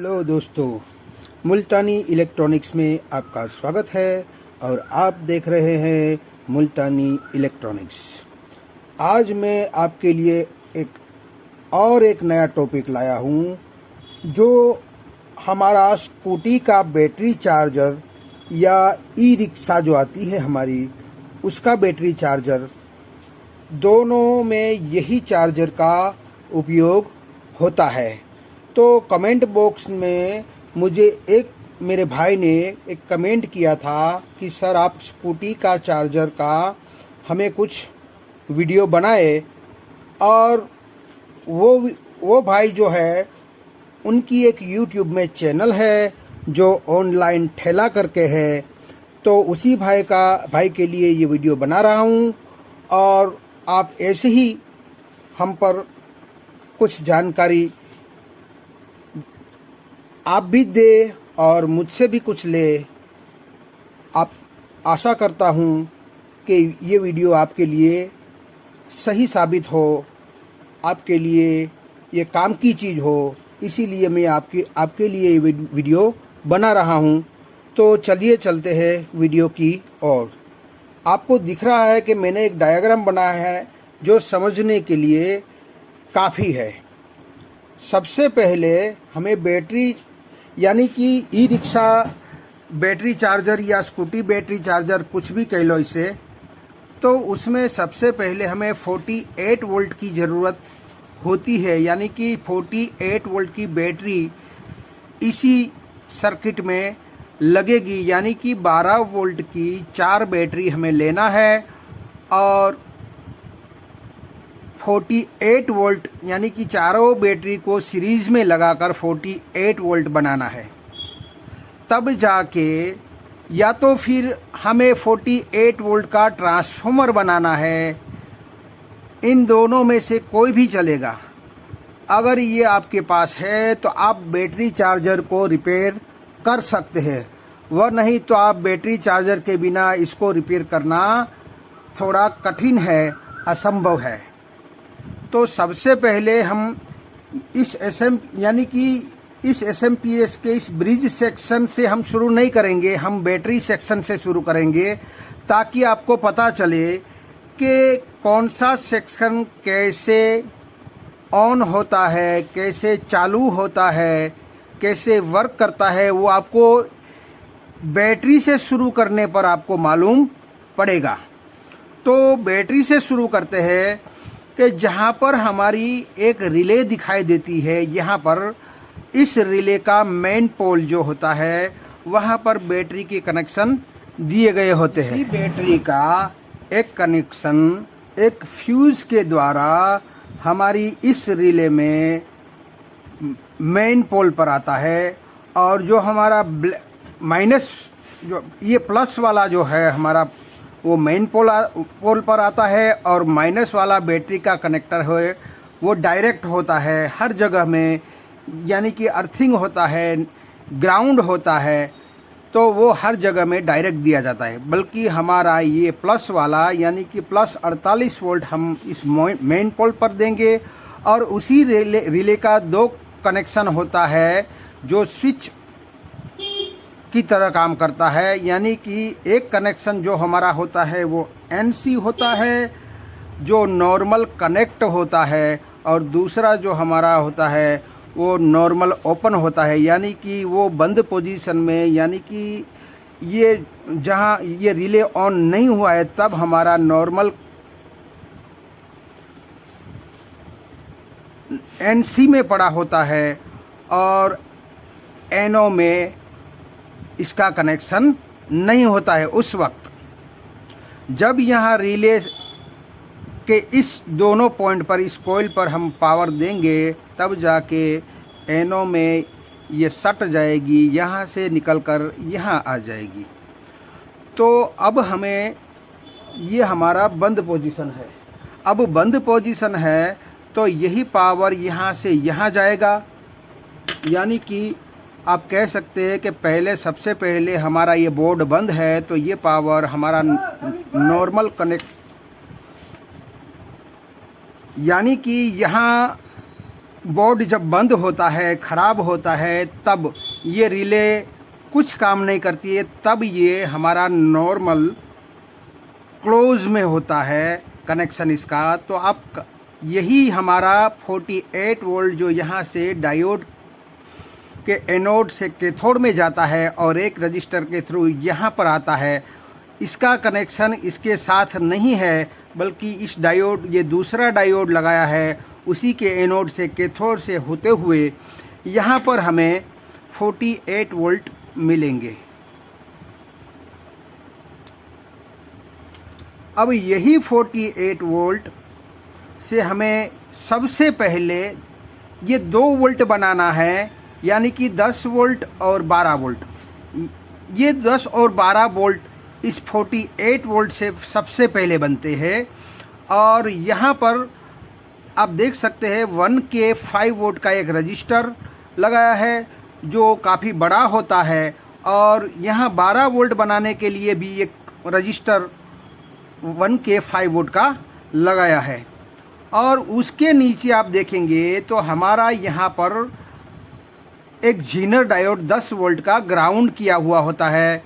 Hello दोस्तों, मुल्तानी electronics में आपका स्वागत है और आप देख रहे हैं मुल्तानी इलेक्ट्रॉनिक्स। आज मैं आपके लिए एक नया टॉपिक लाया हूँ, जो हमारा स्कूटी का बैटरी चार्जर या ई रिक्शा जो आती है हमारी, उसका बैटरी चार्जर, दोनों में यही चार्जर का उपयोग होता है। तो कमेंट बॉक्स में मुझे मेरे भाई ने एक कमेंट किया था कि सर आप स्कूटी का चार्जर का हमें कुछ वीडियो बनाए, और वो भाई जो है उनकी एक यूट्यूब में चैनल है जो ऑनलाइन ठेला करके है। तो उसी भाई के लिए ये वीडियो बना रहा हूँ, और आप ऐसे ही हम पर कुछ जानकारी आप भी दे और मुझसे भी कुछ ले। आप आशा करता हूँ कि ये वीडियो आपके लिए सही साबित हो, आपके लिए ये काम की चीज़ हो, इसीलिए मैं आपके लिए ये वीडियो बना रहा हूँ। तो चलिए चलते हैं वीडियो की ओर। आपको दिख रहा है कि मैंने एक डायग्राम बनाया है जो समझने के लिए काफ़ी है। सबसे पहले हमें बैटरी यानी कि ई रिक्शा बैटरी चार्जर या स्कूटी बैटरी चार्जर, कुछ भी कह लो इसे, तो उसमें सबसे पहले हमें 48 वोल्ट की ज़रूरत होती है। यानी कि 48 वोल्ट की बैटरी इसी सर्किट में लगेगी। यानी कि 12 वोल्ट की 4 बैटरी हमें लेना है और 48 वोल्ट यानी कि चारों बैटरी को सीरीज में लगाकर 48 वोल्ट बनाना है। तब जाके या तो फिर हमें 48 वोल्ट का ट्रांसफॉर्मर बनाना है। इन दोनों में से कोई भी चलेगा। अगर ये आपके पास है तो आप बैटरी चार्जर को रिपेयर कर सकते हैं, वह नहीं तो आप बैटरी चार्जर के बिना इसको रिपेयर करना थोड़ा कठिन है, असंभव है। तो सबसे पहले हम इस एसएमपीएस के इस ब्रिज सेक्शन से हम शुरू नहीं करेंगे, हम बैटरी सेक्शन से शुरू करेंगे, ताकि आपको पता चले कि कौन सा सेक्शन कैसे ऑन होता है, कैसे चालू होता है, कैसे वर्क करता है। वो आपको बैटरी से शुरू करने पर आपको मालूम पड़ेगा। तो बैटरी से शुरू करते हैं कि जहाँ पर हमारी एक रिले दिखाई देती है, यहाँ पर इस रिले का मेन पोल जो होता है, वहाँ पर बैटरी के कनेक्शन दिए गए होते हैं। इसी बैटरी का एक कनेक्शन एक फ्यूज के द्वारा हमारी इस रिले में मेन पोल पर आता है, और जो हमारा माइनस जो ये प्लस वाला जो है हमारा, वो मेन पोल पर आता है, और माइनस वाला बैटरी का कनेक्टर है वो डायरेक्ट होता है हर जगह में। यानी कि अर्थिंग होता है, ग्राउंड होता है, तो वो हर जगह में डायरेक्ट दिया जाता है। बल्कि हमारा ये प्लस वाला यानी कि प्लस 48 वोल्ट हम इस मेन पोल पर देंगे, और उसी रिले का 2 कनेक्शन होता है जो स्विच की तरह काम करता है। यानी कि एक कनेक्शन जो हमारा होता है वो एनसी होता है, जो नॉर्मल कनेक्ट होता है, और दूसरा जो हमारा होता है वो नॉर्मल ओपन होता है। यानी कि वो बंद पोजीशन में, यानी कि ये जहाँ ये रिले ऑन नहीं हुआ है तब हमारा नॉर्मल एनसी में पड़ा होता है, और एनओ में इसका कनेक्शन नहीं होता है। उस वक्त जब यहाँ रिले के इस दोनों पॉइंट पर, इस कॉइल पर हम पावर देंगे, तब जाके एनओ में ये सट जाएगी, यहाँ से निकलकर यहाँ आ जाएगी। तो अब हमें ये हमारा बंद पोजीशन है। अब बंद पोजीशन है तो यही पावर यहाँ से यहाँ जाएगा। यानी कि आप कह सकते हैं कि सबसे पहले हमारा ये बोर्ड बंद है, तो ये पावर हमारा नॉर्मल कनेक्ट, यानी कि यहाँ बोर्ड जब बंद होता है, ख़राब होता है, तब ये रिले कुछ काम नहीं करती है, तब ये हमारा नॉर्मल क्लोज में होता है कनेक्शन इसका। तो अब यही हमारा 48 वोल्ट जो यहाँ से डायोड के एनोड से कैथोड में जाता है और एक रजिस्टर के थ्रू यहाँ पर आता है, इसका कनेक्शन इसके साथ नहीं है, बल्कि इस डायोड, ये दूसरा डायोड लगाया है, उसी के एनोड से कैथोड से होते हुए यहाँ पर हमें 48 वोल्ट मिलेंगे। अब यही 48 वोल्ट से हमें सबसे पहले ये 2 वोल्ट बनाना है, यानी कि 10 वोल्ट और 12 वोल्ट। ये 10 और 12 वोल्ट इस 48 वोल्ट से सबसे पहले बनते हैं। और यहाँ पर आप देख सकते हैं 1K 5 वोल्ट का एक रजिस्टर लगाया है जो काफ़ी बड़ा होता है, और यहाँ 12 वोल्ट बनाने के लिए भी एक रजिस्टर 1K 5 वोल्ट का लगाया है। और उसके नीचे आप देखेंगे तो हमारा यहाँ पर एक जीनर डायोड 10 वोल्ट का ग्राउंड किया हुआ होता है,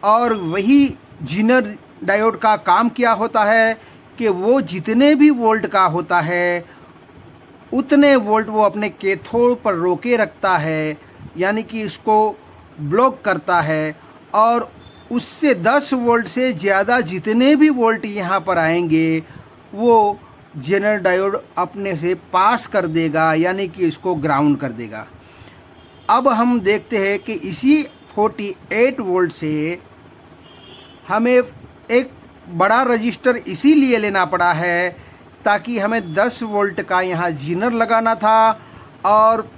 और वही जीनर डायोड का काम क्या होता है कि वो जितने भी वोल्ट का होता है उतने वोल्ट वो अपने कैथोड पर रोके रखता है, यानी कि इसको ब्लॉक करता है। और उससे 10 वोल्ट से ज़्यादा जितने भी वोल्ट यहाँ पर आएंगे वो जेनर डायोड अपने से पास कर देगा, यानी कि इसको ग्राउंड कर देगा। अब हम देखते हैं कि इसी 48 वोल्ट से हमें एक बड़ा रजिस्टर इसीलिए लेना पड़ा है ताकि हमें 10 वोल्ट का यहाँ जीनर लगाना था, और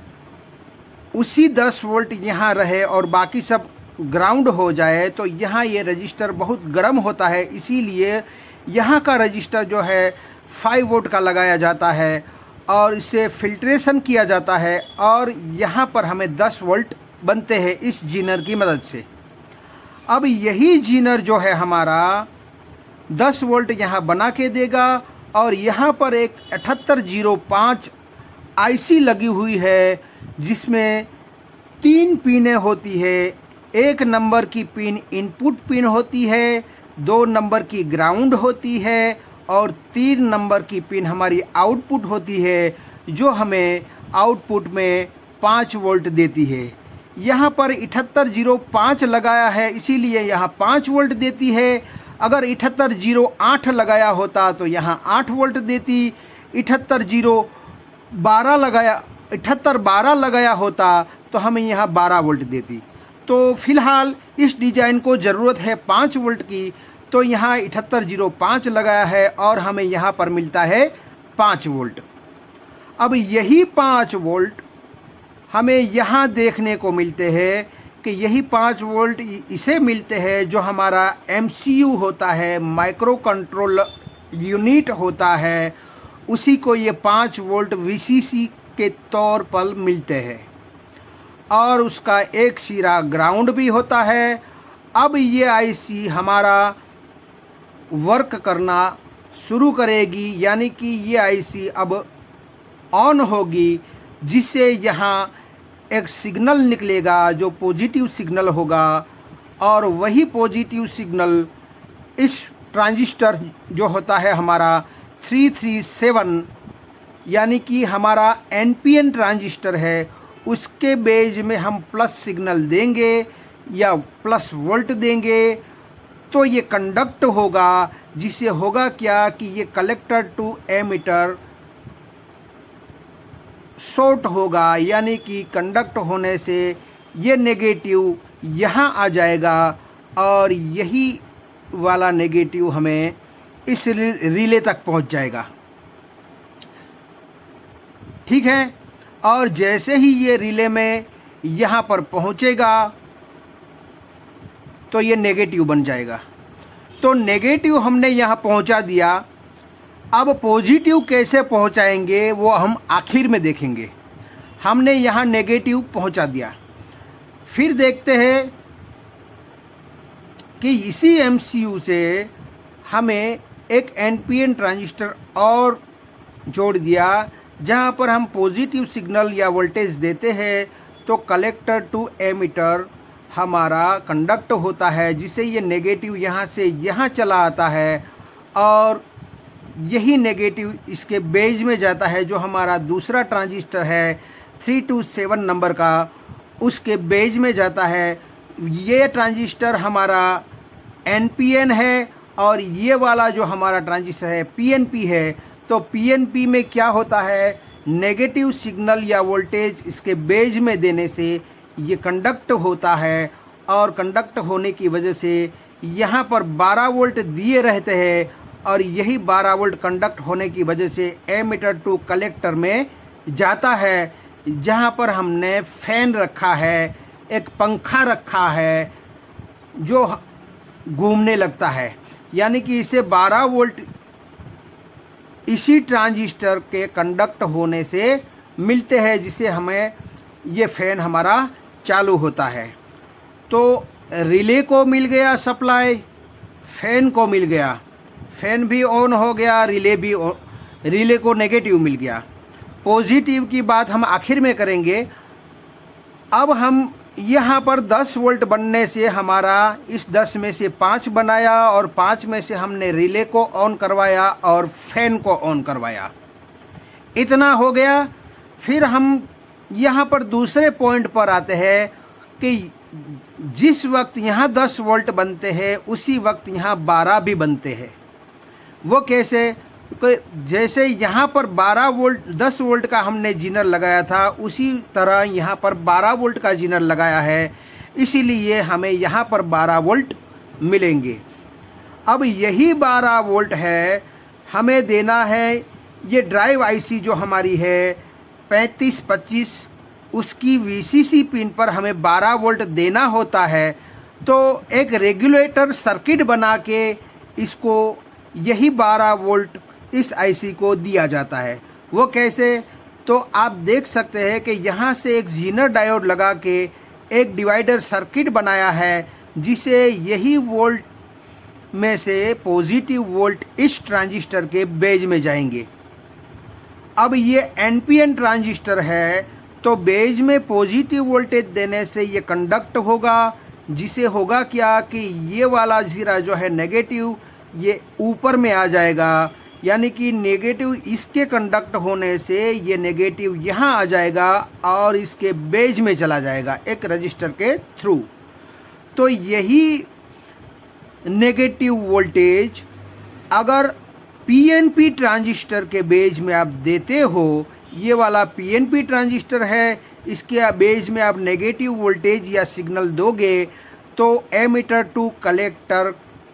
उसी 10 वोल्ट यहाँ रहे और बाकी सब ग्राउंड हो जाए। तो यहाँ ये रजिस्टर बहुत गर्म होता है, इसीलिए यहाँ का रजिस्टर जो है 5 वोल्ट का लगाया जाता है और इससे फिल्ट्रेशन किया जाता है, और यहाँ पर हमें 10 वोल्ट बनते हैं इस जीनर की मदद से। अब यही जीनर जो है हमारा 10 वोल्ट यहाँ बना के देगा, और यहाँ पर एक 7805 आईसी लगी हुई है जिसमें 3 पिनें होती है। एक नंबर की पिन इनपुट पिन होती है, 2 नंबर की ग्राउंड होती है, और 3 नंबर की पिन हमारी आउटपुट होती है जो हमें आउटपुट में 5 वोल्ट देती है। यहाँ पर 7805 लगाया है इसीलिए यहाँ 5 वोल्ट देती है। अगर 7808 लगाया होता तो यहाँ 8 वोल्ट देती। 7812 लगाया होता तो हमें यहाँ 12 वोल्ट देती। तो फिलहाल इस डिज़ाइन को ज़रूरत है 5 वोल्ट की, तो यहाँ 7805 लगाया है और हमें यहाँ पर मिलता है 5 वोल्ट। अब यही 5 वोल्ट हमें यहाँ देखने को मिलते हैं कि यही 5 वोल्ट इसे मिलते हैं जो हमारा MCU होता है, माइक्रो कंट्रोल यूनिट होता है, उसी को ये 5 वोल्ट VCC के तौर पर मिलते हैं, और उसका एक सिरा ग्राउंड भी होता है। अब ये आईसी हमारा वर्क करना शुरू करेगी, यानी कि ये आईसी अब ऑन होगी, जिससे यहाँ एक सिग्नल निकलेगा जो पॉजिटिव सिग्नल होगा, और वही पॉजिटिव सिग्नल इस ट्रांजिस्टर जो होता है हमारा 337, यानी कि हमारा NPN ट्रांजिस्टर है, उसके बेज में हम प्लस सिग्नल देंगे या प्लस वोल्ट देंगे तो ये कंडक्ट होगा, जिससे होगा क्या कि ये कलेक्टर टू एमिटर शॉर्ट होगा, यानी कि कंडक्ट होने से ये नेगेटिव यहाँ आ जाएगा और यही वाला नेगेटिव हमें इस रिले तक पहुँच जाएगा। ठीक है, और जैसे ही ये रिले में यहाँ पर पहुँचेगा तो ये नेगेटिव बन जाएगा। तो नेगेटिव हमने यहाँ पहुँचा दिया। अब पॉजिटिव कैसे पहुँचाएंगे वो हम आखिर में देखेंगे। हमने यहाँ नेगेटिव पहुँचा दिया, फिर देखते हैं कि इसी MCU से हमें एक NPN ट्रांजिस्टर और जोड़ दिया जहाँ पर हम पॉजिटिव सिग्नल या वोल्टेज देते हैं तो कलेक्टर टू एमिटर हमारा कंडक्ट होता है, जिससे ये नेगेटिव यहाँ से यहाँ चला आता है और यही नेगेटिव इसके बेज में जाता है, जो हमारा दूसरा ट्रांजिस्टर है 327 नंबर का, उसके बेज में जाता है। ये ट्रांजिस्टर हमारा NPN है और ये वाला जो हमारा ट्रांजिस्टर है PNP है। तो PNP में क्या होता है, नेगेटिव सिग्नल या वोल्टेज इसके बेज में देने से ये कंडक्ट होता है और कंडक्ट होने की वजह से यहाँ पर 12 वोल्ट दिए रहते हैं और यही 12 वोल्ट कंडक्ट होने की वजह से एमीटर टू कलेक्टर में जाता है, जहाँ पर हमने फैन रखा है, एक पंखा रखा है जो घूमने लगता है, यानी कि इसे 12 वोल्ट इसी ट्रांजिस्टर के कंडक्ट होने से मिलते हैं, जिससे हमें ये फैन हमारा चालू होता है। तो रिले को मिल गया सप्लाई, फैन को मिल गया, फैन भी ऑन हो गया, रिले को नेगेटिव मिल गया। पॉजिटिव की बात हम आखिर में करेंगे। अब हम यहाँ पर 10 वोल्ट बनने से हमारा इस 10 में से 5 बनाया और 5 में से हमने रिले को ऑन करवाया और फैन को ऑन करवाया, इतना हो गया। फिर हम यहाँ पर दूसरे पॉइंट पर आते हैं कि जिस वक्त यहाँ 10 वोल्ट बनते हैं उसी वक्त यहाँ 12 भी बनते हैं। वो कैसे? जैसे यहाँ पर 12 वोल्ट 10 वोल्ट का हमने जीनर लगाया था, उसी तरह यहाँ पर 12 वोल्ट का जीनर लगाया है, इसीलिए हमें यहाँ पर 12 वोल्ट मिलेंगे। अब यही 12 वोल्ट है हमें देना है, ये ड्राइव आईसी जो हमारी है 3525, उसकी VCC पिन पर हमें 12 वोल्ट देना होता है। तो एक रेगुलेटर सर्किट बना के इसको यही 12 वोल्ट इस आईसी को दिया जाता है। वो कैसे? तो आप देख सकते हैं कि यहाँ से एक जीनर डायोड लगा के एक डिवाइडर सर्किट बनाया है, जिसे यही वोल्ट में से पॉजिटिव वोल्ट इस ट्रांजिस्टर के बेज में जाएंगे। अब ये NPN ट्रांजिस्टर है, तो बेज में पॉजिटिव वोल्टेज देने से ये कंडक्ट होगा, जिसे होगा क्या कि ये वाला जीरा जो है नेगेटिव ये ऊपर में आ जाएगा, यानी कि नेगेटिव इसके कंडक्ट होने से ये नेगेटिव यहाँ आ जाएगा और इसके बेज में चला जाएगा एक रजिस्टर के थ्रू। तो यही नेगेटिव वोल्टेज अगर PNP ट्रांजिस्टर के बेज में आप देते हो, ये वाला PNP ट्रांजिस्टर है, इसके बेज में आप नेगेटिव वोल्टेज या सिग्नल दोगे तो एमीटर टू कलेक्टर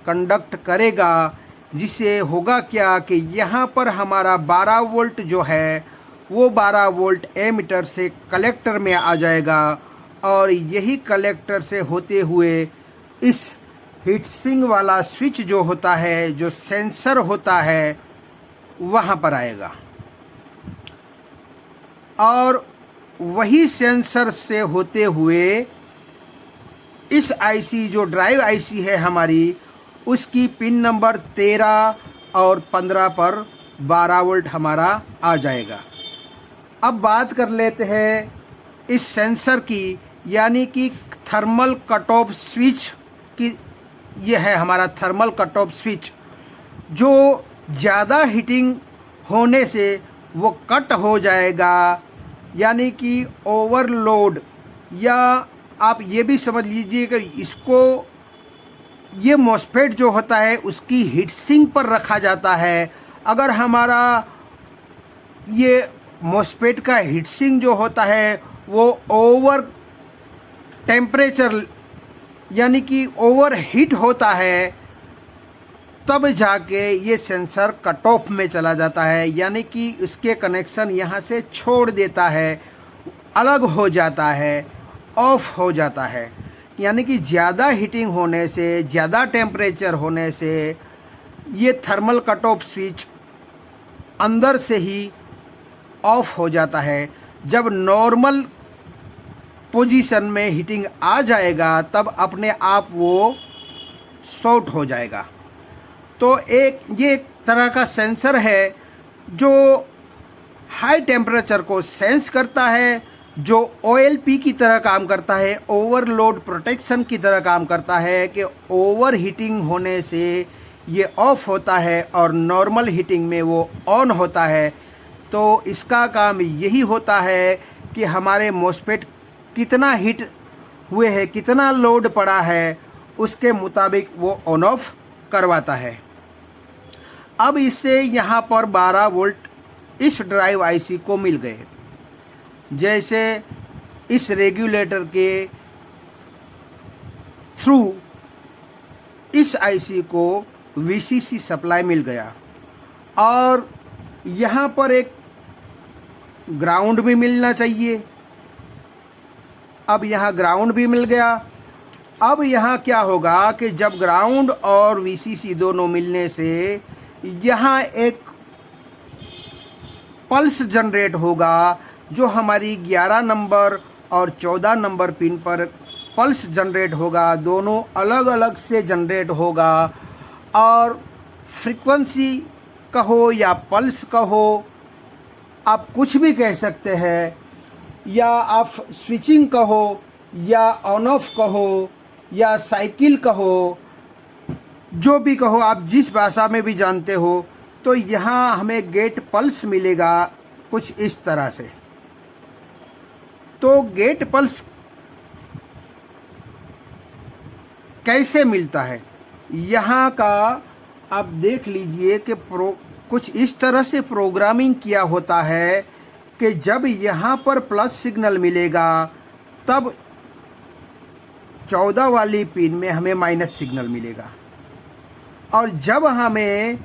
कंडक्ट करेगा, जिससे होगा क्या कि यहाँ पर हमारा 12 वोल्ट जो है वो 12 वोल्ट एमीटर से कलेक्टर में आ जाएगा और यही कलेक्टर से होते हुए इस हीटसिंक वाला स्विच जो होता है, जो सेंसर होता है, वहाँ पर आएगा और वही सेंसर से होते हुए इस आईसी जो ड्राइव आईसी है हमारी, उसकी पिन नंबर 13 और 15 पर 12 वोल्ट हमारा आ जाएगा। अब बात कर लेते हैं इस सेंसर की, यानी कि थर्मल कट ऑफ स्विच की। ये है हमारा थर्मल कट ऑफ स्विच, जो ज़्यादा हीटिंग होने से वो कट हो जाएगा, यानी कि ओवरलोड, या आप ये भी समझ लीजिए कि इसको ये मॉस्फेट जो होता है उसकी हीट सिंक पर रखा जाता है। अगर हमारा ये मॉस्फेट का हीट सिंक जो होता है वो ओवर टेम्परेचर यानी कि ओवर हीट होता है, तब जाके ये सेंसर कट ऑफ में चला जाता है, यानी कि इसके कनेक्शन यहाँ से छोड़ देता है, अलग हो जाता है, ऑफ हो जाता है। यानी कि ज़्यादा हीटिंग होने से, ज़्यादा टेम्परेचर होने से ये थर्मल कट ऑफ स्विच अंदर से ही ऑफ हो जाता है। जब नॉर्मल पोजीशन में हीटिंग आ जाएगा तब अपने आप वो शॉर्ट हो जाएगा। तो ये एक तरह का सेंसर है जो हाई टेम्परेचर को सेंस करता है, जो OLP की तरह काम करता है, ओवरलोड प्रोटेक्शन की तरह काम करता है कि ओवर हीटिंग होने से ये ऑफ होता है और नॉर्मल हीटिंग में वो ऑन होता है। तो इसका काम यही होता है कि हमारे मॉस्फेट कितना हीट हुए हैं, कितना लोड पड़ा है, उसके मुताबिक वो ऑन ऑफ करवाता है। अब इससे यहाँ पर 12 वोल्ट इस ड्राइव आईसी को मिल गए। जैसे इस रेगुलेटर के थ्रू इस आईसी को VCC सप्लाई मिल गया और यहाँ पर एक ग्राउंड भी मिलना चाहिए। अब यहाँ ग्राउंड भी मिल गया। अब यहाँ क्या होगा कि जब ग्राउंड और VCC दोनों मिलने से यहाँ एक पल्स जनरेट होगा, जो हमारी 11 नंबर और 14 नंबर पिन पर पल्स जनरेट होगा। दोनों अलग अलग से जनरेट होगा और फ्रीक्वेंसी कहो या पल्स कहो, आप कुछ भी कह सकते हैं, या आप स्विचिंग कहो या ऑन ऑफ कहो या साइकिल कहो, जो भी कहो आप जिस भाषा में भी जानते हो। तो यहाँ हमें गेट पल्स मिलेगा कुछ इस तरह से। तो गेट पल्स कैसे मिलता है, यहाँ का आप देख लीजिए कि कुछ इस तरह से प्रोग्रामिंग किया होता है कि जब यहाँ पर प्लस सिग्नल मिलेगा तब 14 वाली पिन में हमें माइनस सिग्नल मिलेगा, और जब हमें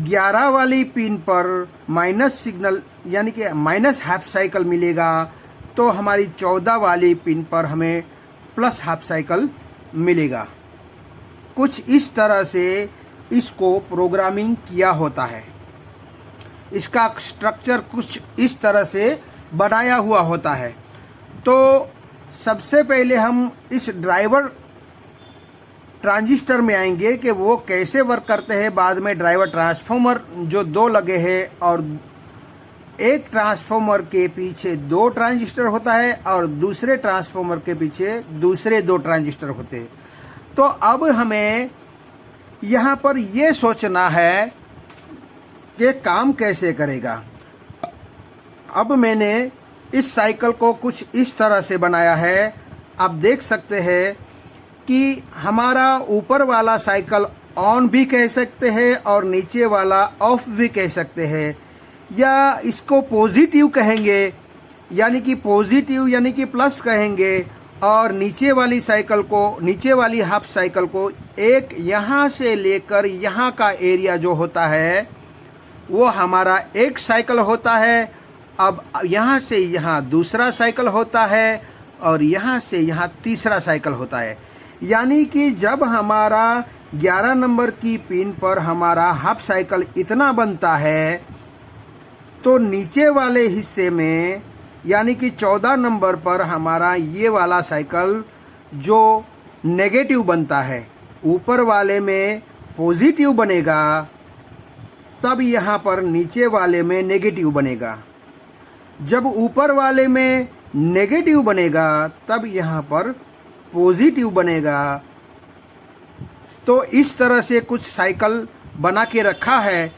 11 वाली पिन पर माइनस सिग्नल यानी कि माइनस हाफ साइकिल मिलेगा, तो हमारी 14 वाली पिन पर हमें प्लस हाफ साइकिल मिलेगा। कुछ इस तरह से इसको प्रोग्रामिंग किया होता है। इसका स्ट्रक्चर कुछ इस तरह से बनाया हुआ होता है। तो सबसे पहले हम इस ड्राइवर ट्रांजिस्टर में आएंगे कि वो कैसे वर्क करते हैं। बाद में ड्राइवर ट्रांसफार्मर जो 2 लगे हैं, और एक ट्रांसफार्मर के पीछे 2 ट्रांजिस्टर होता है और दूसरे ट्रांसफार्मर के पीछे दूसरे 2 ट्रांजिस्टर होते हैं। तो अब हमें यहाँ पर ये सोचना है कि काम कैसे करेगा। अब मैंने इस साइकिल को कुछ इस तरह से बनाया है। आप देख सकते हैं कि हमारा ऊपर वाला साइकिल ऑन भी कह सकते हैं और नीचे वाला ऑफ भी कह सकते हैं, या इसको पॉजिटिव कहेंगे, यानी कि पॉजिटिव यानी कि प्लस कहेंगे, और नीचे वाली साइकिल को, नीचे वाली हाफ साइकिल को एक यहाँ से लेकर यहाँ का एरिया जो होता है वो हमारा एक साइकिल होता है। अब यहाँ से यहाँ दूसरा साइकिल होता है और यहाँ से यहाँ तीसरा साइकिल होता है। यानी कि जब हमारा 11 नंबर की पिन पर हमारा हाफ साइकिल इतना बनता है, तो नीचे वाले हिस्से में यानी कि 14 नंबर पर हमारा ये वाला साइकिल जो नेगेटिव बनता है, ऊपर वाले में पॉजिटिव बनेगा, तब यहाँ पर नीचे वाले में नेगेटिव बनेगा। जब ऊपर वाले में नेगेटिव बनेगा तब यहाँ पर पॉजिटिव बनेगा। तो इस तरह से कुछ साइकिल बना के रखा है।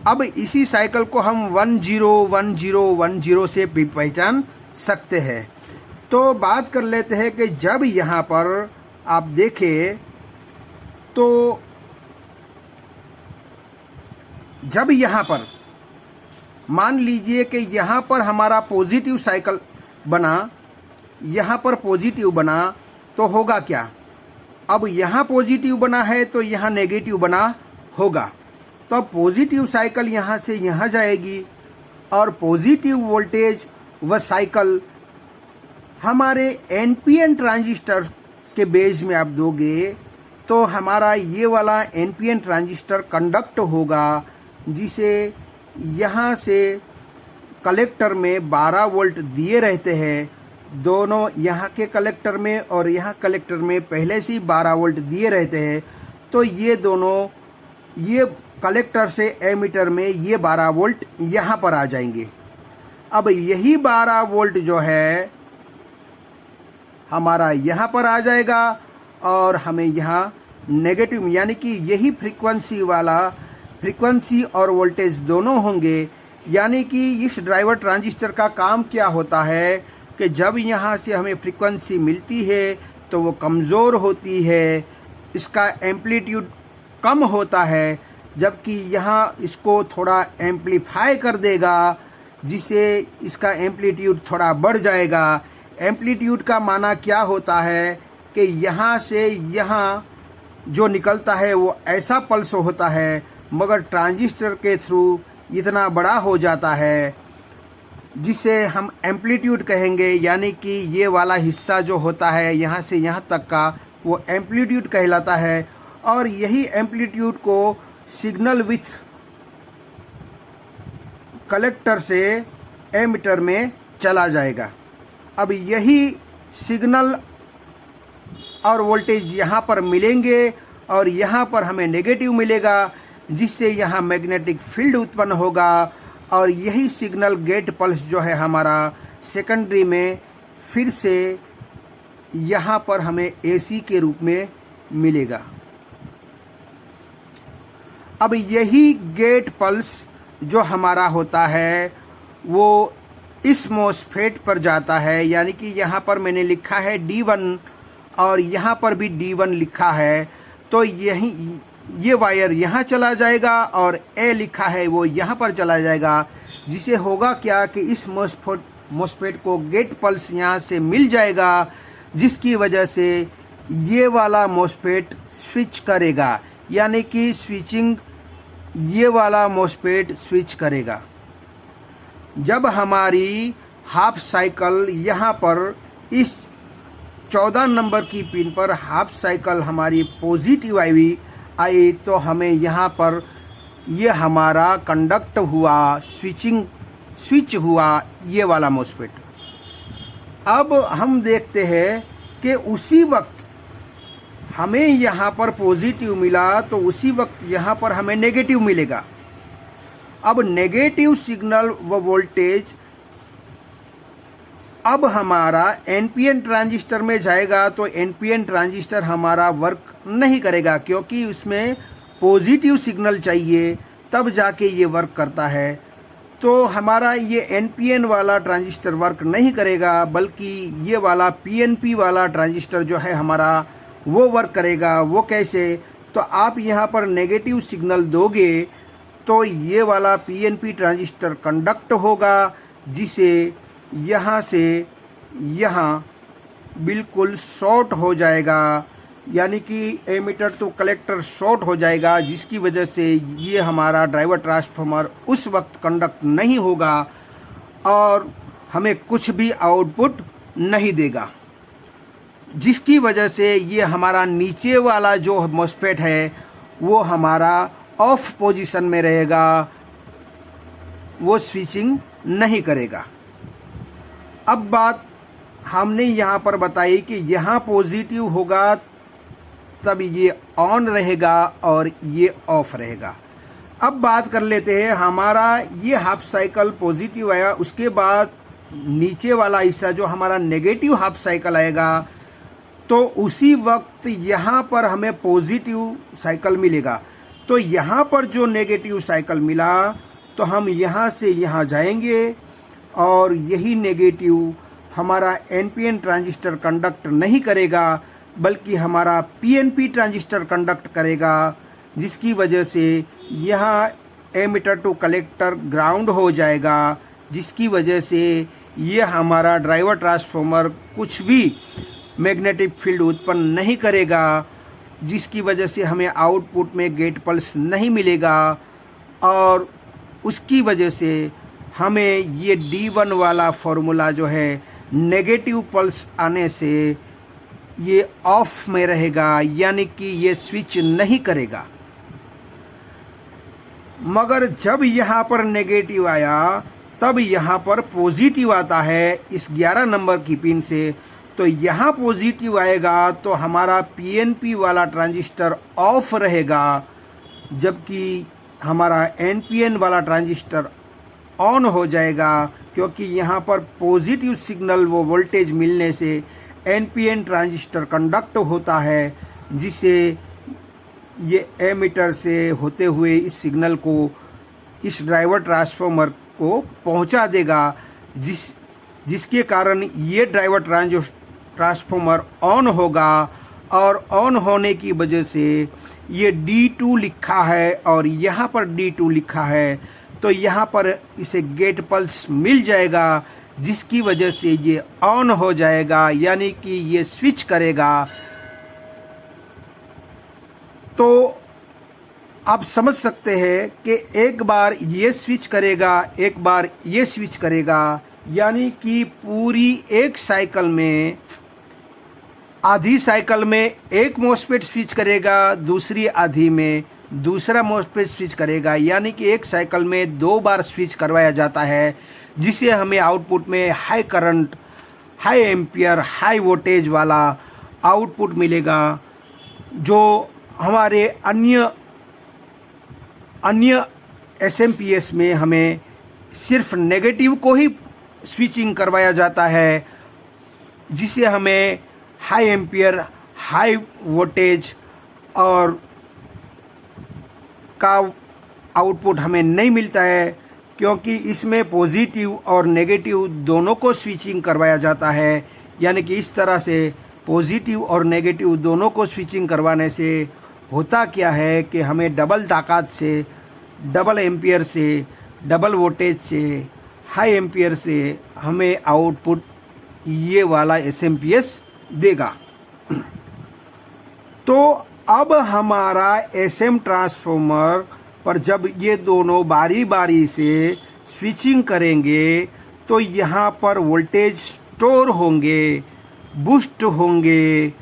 अब इसी साइकिल को हम 101010 से भी पहचान सकते हैं। तो बात कर लेते हैं कि जब यहाँ पर आप देखें तो जब यहाँ पर मान लीजिए कि यहाँ पर हमारा पॉजिटिव साइकिल बना, यहाँ पर पॉजिटिव बना, तो होगा क्या। अब यहाँ पॉजिटिव बना है तो यहाँ नेगेटिव बना होगा। तो पॉजिटिव साइकिल यहाँ से यहाँ जाएगी और पॉजिटिव वोल्टेज व साइकिल हमारे एनपीएन ट्रांजिस्टर के बेस में आप दोगे तो हमारा ये वाला एनपीएन ट्रांजिस्टर कंडक्ट होगा, जिसे यहाँ से कलेक्टर में 12 वोल्ट दिए रहते हैं। दोनों यहाँ के कलेक्टर में और यहाँ कलेक्टर में पहले से ही 12 वोल्ट दिए रहते हैं। तो ये दोनों, ये कलेक्टर से एमीटर में ये 12 वोल्ट यहाँ पर आ जाएंगे। अब यही 12 वोल्ट जो है हमारा यहाँ पर आ जाएगा और हमें यहाँ नेगेटिव यानी कि यही फ्रीक्वेंसी और वोल्टेज दोनों होंगे। यानी कि इस ड्राइवर ट्रांजिस्टर का काम क्या होता है कि जब यहाँ से हमें फ्रीक्वेंसी मिलती है तो वो कमज़ोर होती है, इसका एम्पलीट्यूड कम होता है, जबकि यहाँ इसको थोड़ा एम्पलीफाई कर देगा जिससे इसका एम्पलीट्यूड थोड़ा बढ़ जाएगा। एम्पलीट्यूड का माना क्या होता है कि यहाँ से यहाँ जो निकलता है वो ऐसा पल्स होता है, मगर ट्रांजिस्टर के थ्रू इतना बड़ा हो जाता है जिसे हम एम्पलीट्यूड कहेंगे। यानी कि ये वाला हिस्सा जो होता है यहाँ से यहाँ तक का वो एम्पलीट्यूड कहलाता है और यही एम्पलीट्यूड को सिग्नल विथ कलेक्टर से एमीटर में चला जाएगा। अब यही सिग्नल और वोल्टेज यहाँ पर मिलेंगे और यहाँ पर हमें नेगेटिव मिलेगा जिससे यहाँ मैग्नेटिक फील्ड उत्पन्न होगा और यही सिग्नल गेट पल्स जो है हमारा सेकेंडरी में फिर से यहाँ पर हमें एसी के रूप में मिलेगा। अब यही गेट पल्स जो हमारा होता है वो इस मॉसफेट पर जाता है। यानी कि यहाँ पर मैंने लिखा है D1 और यहाँ पर भी D1 लिखा है, तो ये वायर यहाँ चला जाएगा और A लिखा है वो यहाँ पर चला जाएगा। जिसे होगा क्या कि इस मॉसफेट को गेट पल्स यहाँ से मिल जाएगा, जिसकी वजह से ये वाला मॉसफेट स्विच करेगा। यानी कि स्विचिंग ये वाला मॉसफेट स्विच करेगा। जब हमारी हाफ साइकिल यहाँ पर इस 14 नंबर की पिन पर हाफ साइकिल हमारी पॉजिटिव आई तो हमें यहाँ पर ये हमारा कंडक्ट हुआ, स्विच हुआ ये वाला मॉसफेट। अब हम देखते हैं कि उसी वक्त हमें यहाँ पर पॉजिटिव मिला तो उसी वक्त यहाँ पर हमें नेगेटिव मिलेगा। अब नेगेटिव सिग्नल व वोल्टेज अब हमारा एनपीएन ट्रांजिस्टर में जाएगा तो एनपीएन ट्रांजिस्टर हमारा वर्क नहीं करेगा, क्योंकि उसमें पॉजिटिव सिग्नल चाहिए तब जाके ये वर्क करता है। तो हमारा ये एनपीएन वाला ट्रांजिस्टर वर्क नहीं करेगा, बल्कि ये वाला पीएनपी वाला ट्रांजिस्टर जो है हमारा वो वर्क करेगा। वो कैसे? तो आप यहाँ पर नेगेटिव सिग्नल दोगे तो ये वाला पीएनपी ट्रांजिस्टर कंडक्ट होगा, जिसे यहाँ से यहाँ बिल्कुल शॉर्ट हो जाएगा। यानी कि एमीटर टू कलेक्टर शॉर्ट हो जाएगा, जिसकी वजह से ये हमारा ड्राइवर ट्रांसफार्मर उस वक्त कंडक्ट नहीं होगा और हमें कुछ भी आउटपुट नहीं देगा, जिसकी वजह से ये हमारा नीचे वाला जो मॉसफेट है वो हमारा ऑफ पोजीशन में रहेगा, वो स्विचिंग नहीं करेगा। अब बात हमने यहाँ पर बताई कि यहाँ पॉजिटिव होगा तब ये ऑन रहेगा और ये ऑफ रहेगा। अब बात कर लेते हैं, हमारा ये हाफ साइकिल पॉजिटिव आया, उसके बाद नीचे वाला हिस्सा जो हमारा नेगेटिव हाफ साइकिल आएगा, तो उसी वक्त यहाँ पर हमें पॉजिटिव साइकिल मिलेगा। तो यहाँ पर जो नेगेटिव साइकिल मिला तो हम यहाँ से यहाँ जाएंगे और यही नेगेटिव हमारा एनपीएन ट्रांजिस्टर कंडक्ट नहीं करेगा, बल्कि हमारा पीएनपी ट्रांजिस्टर कंडक्ट करेगा, जिसकी वजह से यहाँ एमीटर टू कलेक्टर ग्राउंड हो जाएगा, जिसकी वजह से ये हमारा ड्राइवर ट्रांसफार्मर कुछ भी मैग्नेटिक फील्ड उत्पन्न नहीं करेगा, जिसकी वजह से हमें आउटपुट में गेट पल्स नहीं मिलेगा और उसकी वजह से हमें ये D1 वाला फॉर्मूला जो है नेगेटिव पल्स आने से ये ऑफ में रहेगा, यानी कि ये स्विच नहीं करेगा। मगर जब यहाँ पर नेगेटिव आया तब यहाँ पर पॉजिटिव आता है इस 11 नंबर की पिन से, तो यहाँ पॉजिटिव आएगा तो हमारा पीएनपी वाला ट्रांजिस्टर ऑफ रहेगा, जबकि हमारा एनपीएन वाला ट्रांजिस्टर ऑन हो जाएगा, क्योंकि यहाँ पर पॉजिटिव सिग्नल वो वोल्टेज मिलने से एनपीएन ट्रांजिस्टर कंडक्ट होता है, जिससे ये एमीटर से होते हुए इस सिग्नल को इस ड्राइवर ट्रांसफार्मर को पहुंचा देगा, जिसके कारण ये ड्राइवर ट्रांसफार्मर ऑन होगा। और ऑन होने की वजह से ये D2 लिखा है और यहाँ पर D2 लिखा है, तो यहाँ पर इसे गेट पल्स मिल जाएगा, जिसकी वजह से ये ऑन हो जाएगा, यानी कि ये स्विच करेगा। तो आप समझ सकते हैं कि एक बार ये स्विच करेगा, एक बार ये स्विच करेगा, यानी कि पूरी एक साइकिल में, आधी साइकिल में एक मॉसफेट स्विच करेगा, दूसरी आधी में दूसरा मॉसफेट स्विच करेगा, यानी कि एक साइकिल में 2 बार स्विच करवाया जाता है, जिससे हमें आउटपुट में high current, high ampere, high voltage वाला आउटपुट मिलेगा, जो हमारे अन्य एसएमपीएस में हमें सिर्फ नेगेटिव को ही स्विचिंग करवाया जाता है, जिससे हमें हाई एम्पियर, हाई वोल्टेज और का आउटपुट हमें नहीं मिलता है, क्योंकि इसमें पॉजिटिव और नेगेटिव दोनों को स्विचिंग करवाया जाता है। यानी कि इस तरह से पॉजिटिव और नेगेटिव दोनों को स्विचिंग करवाने से होता क्या है कि हमें डबल ताकत से, डबल एम्पियर से, डबल वोल्टेज से, हाई एम्पियर से हमें आउटपुट ये वाला एसएमपीएस देगा। तो अब हमारा एसएम ट्रांसफार्मर पर जब ये दोनों बारी बारी से स्विचिंग करेंगे, तो यहाँ पर वोल्टेज स्टोर होंगे, बूस्ट होंगे,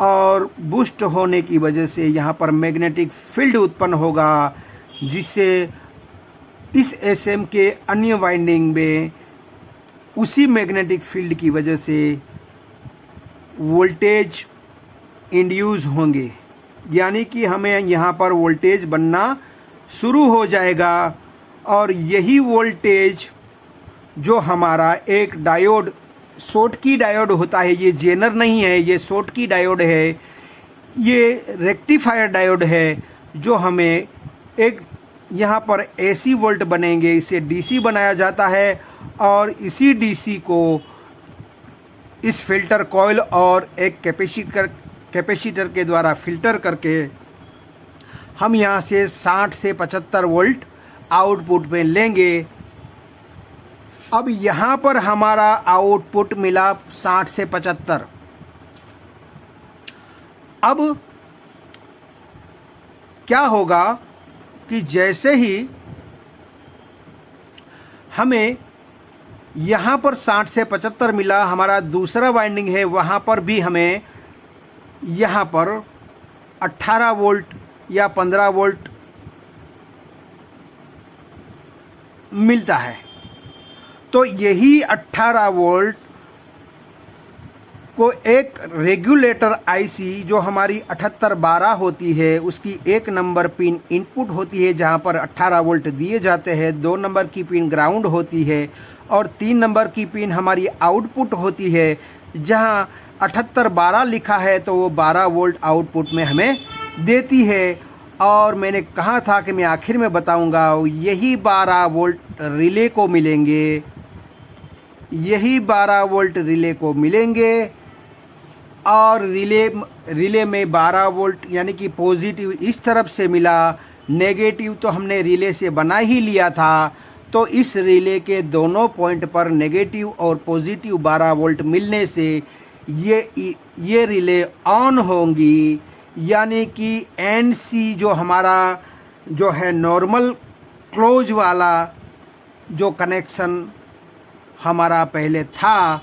और बूस्ट होने की वजह से यहाँ पर मैग्नेटिक फील्ड उत्पन्न होगा, जिससे इस एसएम के अन्य वाइंडिंग में उसी मैग्नेटिक फील्ड की वजह से वोल्टेज इंड्यूस होंगे, यानी कि हमें यहाँ पर वोल्टेज बनना शुरू हो जाएगा। और यही वोल्टेज जो हमारा एक डायोड, शॉटकी डायोड होता है, ये जेनर नहीं है, ये शॉटकी डायोड है, ये रेक्टिफायर डायोड है, जो हमें एक यहाँ पर एसी वोल्ट बनेंगे, इसे डीसी बनाया जाता है, और इसी डीसी को इस फिल्टर कॉइल और एक कैपेसिटर के द्वारा फिल्टर करके हम यहाँ से 60 से 75 वोल्ट आउटपुट में लेंगे। अब यहाँ पर हमारा आउटपुट मिला 60 से 75। अब क्या होगा कि जैसे ही हमें यहाँ पर 60 से 75 मिला, हमारा दूसरा वाइंडिंग है, वहाँ पर भी हमें यहाँ पर 18 वोल्ट या 15 वोल्ट मिलता है। तो यही 18 वोल्ट को एक रेगुलेटर आईसी जो हमारी 7812 होती है, उसकी 1 नंबर पिन इनपुट होती है, जहाँ पर 18 वोल्ट दिए जाते हैं, 2 नंबर की पिन ग्राउंड होती है, और 3 नंबर की पिन हमारी आउटपुट होती है। जहाँ 7812 लिखा है तो वो 12 वोल्ट आउटपुट में हमें देती है। और मैंने कहा था कि मैं आखिर में बताऊंगा, यही 12 वोल्ट रिले को मिलेंगे, यही 12 वोल्ट रिले को मिलेंगे। और रिले में 12 वोल्ट यानी कि पॉजिटिव इस तरफ से मिला, नेगेटिव तो हमने रिले से बना ही लिया था, तो इस रिले के दोनों पॉइंट पर नेगेटिव और पॉजिटिव 12 वोल्ट मिलने से ये रिले ऑन होंगी। यानी कि एनसी जो हमारा जो है नॉर्मल क्लोज वाला जो कनेक्शन हमारा पहले था,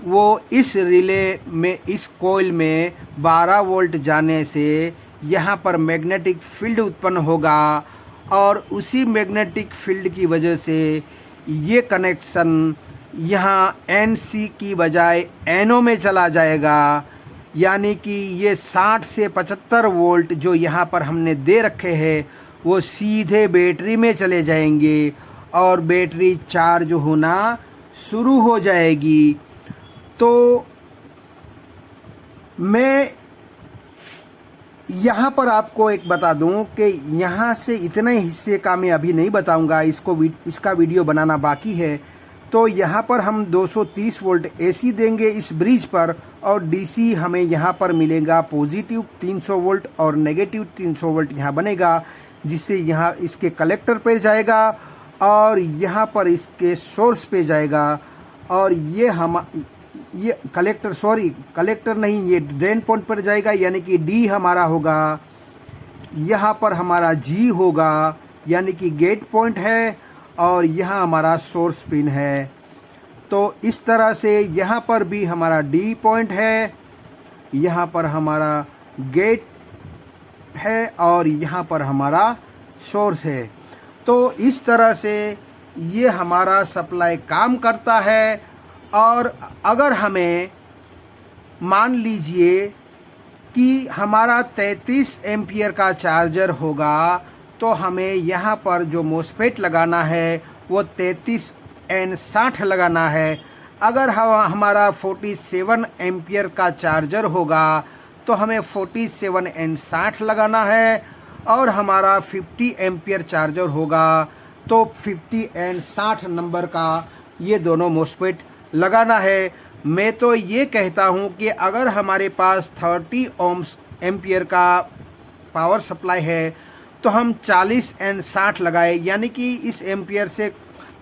वो इस रिले में, इस कोयल में 12 वोल्ट जाने से यहाँ पर मैग्नेटिक फील्ड उत्पन्न होगा, और उसी मैग्नेटिक फील्ड की वजह से ये कनेक्शन यहाँ एनसी की बजाय एनओ में चला जाएगा। यानी कि ये 60 से 75 वोल्ट जो यहाँ पर हमने दे रखे हैं, वो सीधे बैटरी में चले जाएंगे, और बैटरी चार्ज होना शुरू हो जाएगी। तो मैं यहाँ पर आपको एक बता दूं कि यहाँ से इतने हिस्से का मैं अभी नहीं बताऊंगा, इसका वीडियो बनाना बाकी है। तो यहाँ पर हम 230 वोल्ट एसी देंगे इस ब्रिज पर, और डीसी हमें यहाँ पर मिलेगा पॉजिटिव 300 वोल्ट और नेगेटिव 300 वोल्ट यहाँ बनेगा, जिससे यहाँ इसके कलेक्टर पे जाएगा और यहाँ पर इसके सोर्स पे जाएगा। और ये कलेक्टर नहीं, ये ड्रेन पॉइंट पर जाएगा, यानी कि डी हमारा होगा। यहाँ पर हमारा जी होगा, यानी कि गेट पॉइंट है, और यहाँ हमारा सोर्स पिन है। तो इस तरह से यहाँ पर भी हमारा डी पॉइंट है, यहाँ पर हमारा गेट है, और यहाँ पर हमारा सोर्स है। तो इस तरह से ये हमारा सप्लाई काम करता है। और अगर हमें मान लीजिए कि हमारा 33 एम्पियर का चार्जर होगा, तो हमें यहाँ पर जो मोस्फेट लगाना है वो 33N60 लगाना है। अगर हमारा 47 एम्पियर का चार्जर होगा तो हमें 47N60 लगाना है, और हमारा 50 एम्पियर चार्जर होगा तो 50N60 नंबर का ये दोनों मोस्फेट लगाना है। मैं तो ये कहता हूँ कि अगर हमारे पास 30 ओम्स एम्पियर का पावर सप्लाई है तो हम 40N60 लगाए, यानी कि इस एम्पियर से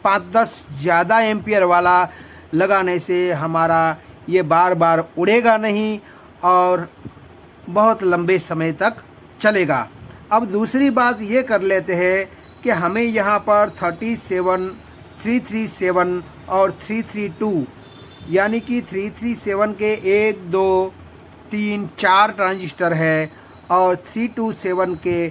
5-10 ज़्यादा एम्पियर वाला लगाने से हमारा ये बार बार उड़ेगा नहीं और बहुत लंबे समय तक चलेगा। अब दूसरी बात ये कर लेते हैं कि हमें यहाँ पर 37, 337 और 332, यानी कि 337 के 1, 2, 3, 4 ट्रांजिस्टर है, और 327 के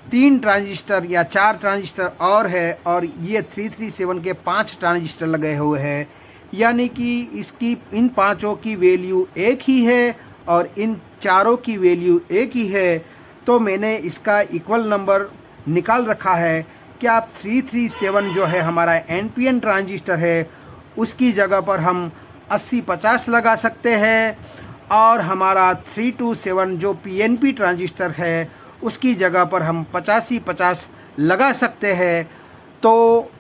3 ट्रांजिस्टर या 4 ट्रांजिस्टर और है, और ये 337 के 5 ट्रांजिस्टर लगे हुए हैं, यानी कि इसकी इन पांचों की वैल्यू एक ही है और इन चारों की वैल्यू एक ही है। तो मैंने इसका इक्वल नंबर निकाल रखा है कि आप 337 जो है हमारा NPN ट्रांजिस्टर है, उसकी जगह पर हम 80-50 लगा सकते हैं, और हमारा 327 जो PNP ट्रांजिस्टर है उसकी जगह पर हम 85-50 लगा सकते हैं। तो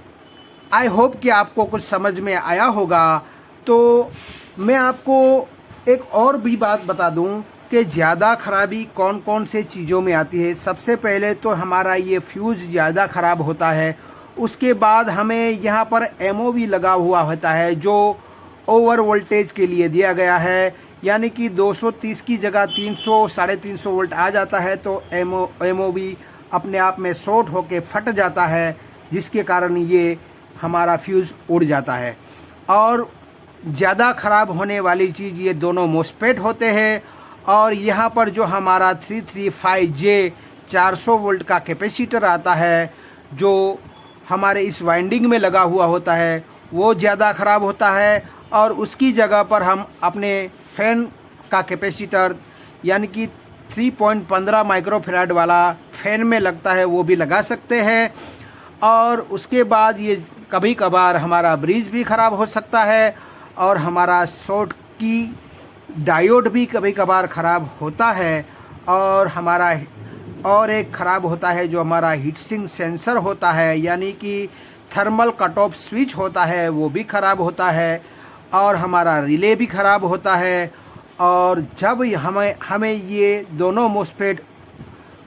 आई होप कि आपको कुछ समझ में आया होगा। तो मैं आपको एक और भी बात बता दूं कि ज़्यादा खराबी कौन कौन से चीज़ों में आती है। सबसे पहले तो हमारा ये फ्यूज़ ज़्यादा ख़राब होता है, उसके बाद हमें यहाँ पर MOV लगा हुआ होता है जो ओवर वोल्टेज के लिए दिया गया है, यानी कि 230 की जगह 300 350 वोल्ट आ जाता है, तो MOV अपने आप में शॉर्ट होके फट जाता है, जिसके कारण ये हमारा फ्यूज़ उड़ जाता है। और ज़्यादा ख़राब होने वाली चीज़ ये दोनों मोस्फेट होते हैं। और यहाँ पर जो हमारा 335J 400 वोल्ट का कैपेसिटर आता है जो हमारे इस वाइंडिंग में लगा हुआ होता है, वो ज़्यादा ख़राब होता है, और उसकी जगह पर हम अपने फ़ैन का कैपेसिटर, यानी कि 3.15 माइक्रोफैराड वाला फ़ैन में लगता है, वो भी लगा सकते हैं। और उसके बाद ये कभी कभार हमारा ब्रिज भी ख़राब हो सकता है, और हमारा शॉर्ट की डायोड भी कभी कभार ख़राब होता है, और हमारा और एक ख़राब होता है जो हमारा हीट सिंक सेंसर होता है, यानी कि थर्मल कट ऑफ स्विच होता है, वो भी ख़राब होता है, और हमारा रिले भी ख़राब होता है। और जब हमें ये दोनों मोस्फेट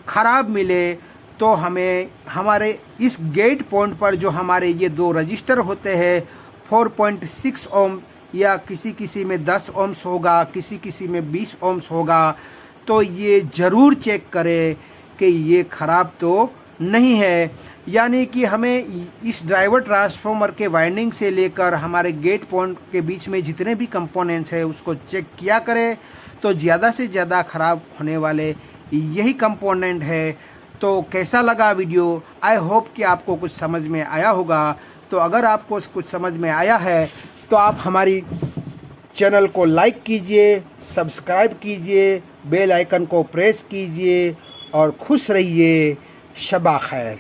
ख़राब मिले तो हमें हमारे इस गेट पॉइंट पर जो हमारे ये दो रजिस्टर होते हैं 4.6 ओम, या किसी में 10 ओम्स होगा, किसी में 20 ओम्स होगा, तो ये ज़रूर चेक करें कि ये ख़राब तो नहीं है। यानी कि हमें इस ड्राइवर ट्रांसफार्मर के वाइंडिंग से लेकर हमारे गेट पॉइंट के बीच में जितने भी कंपोनेंट्स हैं उसको चेक किया करें। तो ज़्यादा से ज़्यादा ख़राब होने वाले यही कंपोनेंट है। तो कैसा लगा वीडियो? आई होप कि आपको कुछ समझ में आया होगा। तो अगर आपको कुछ समझ में आया है तो आप हमारी चैनल को लाइक कीजिए, सब्सक्राइब कीजिए, बेल आइकन को प्रेस कीजिए, और खुश रहिए। शबा खैर।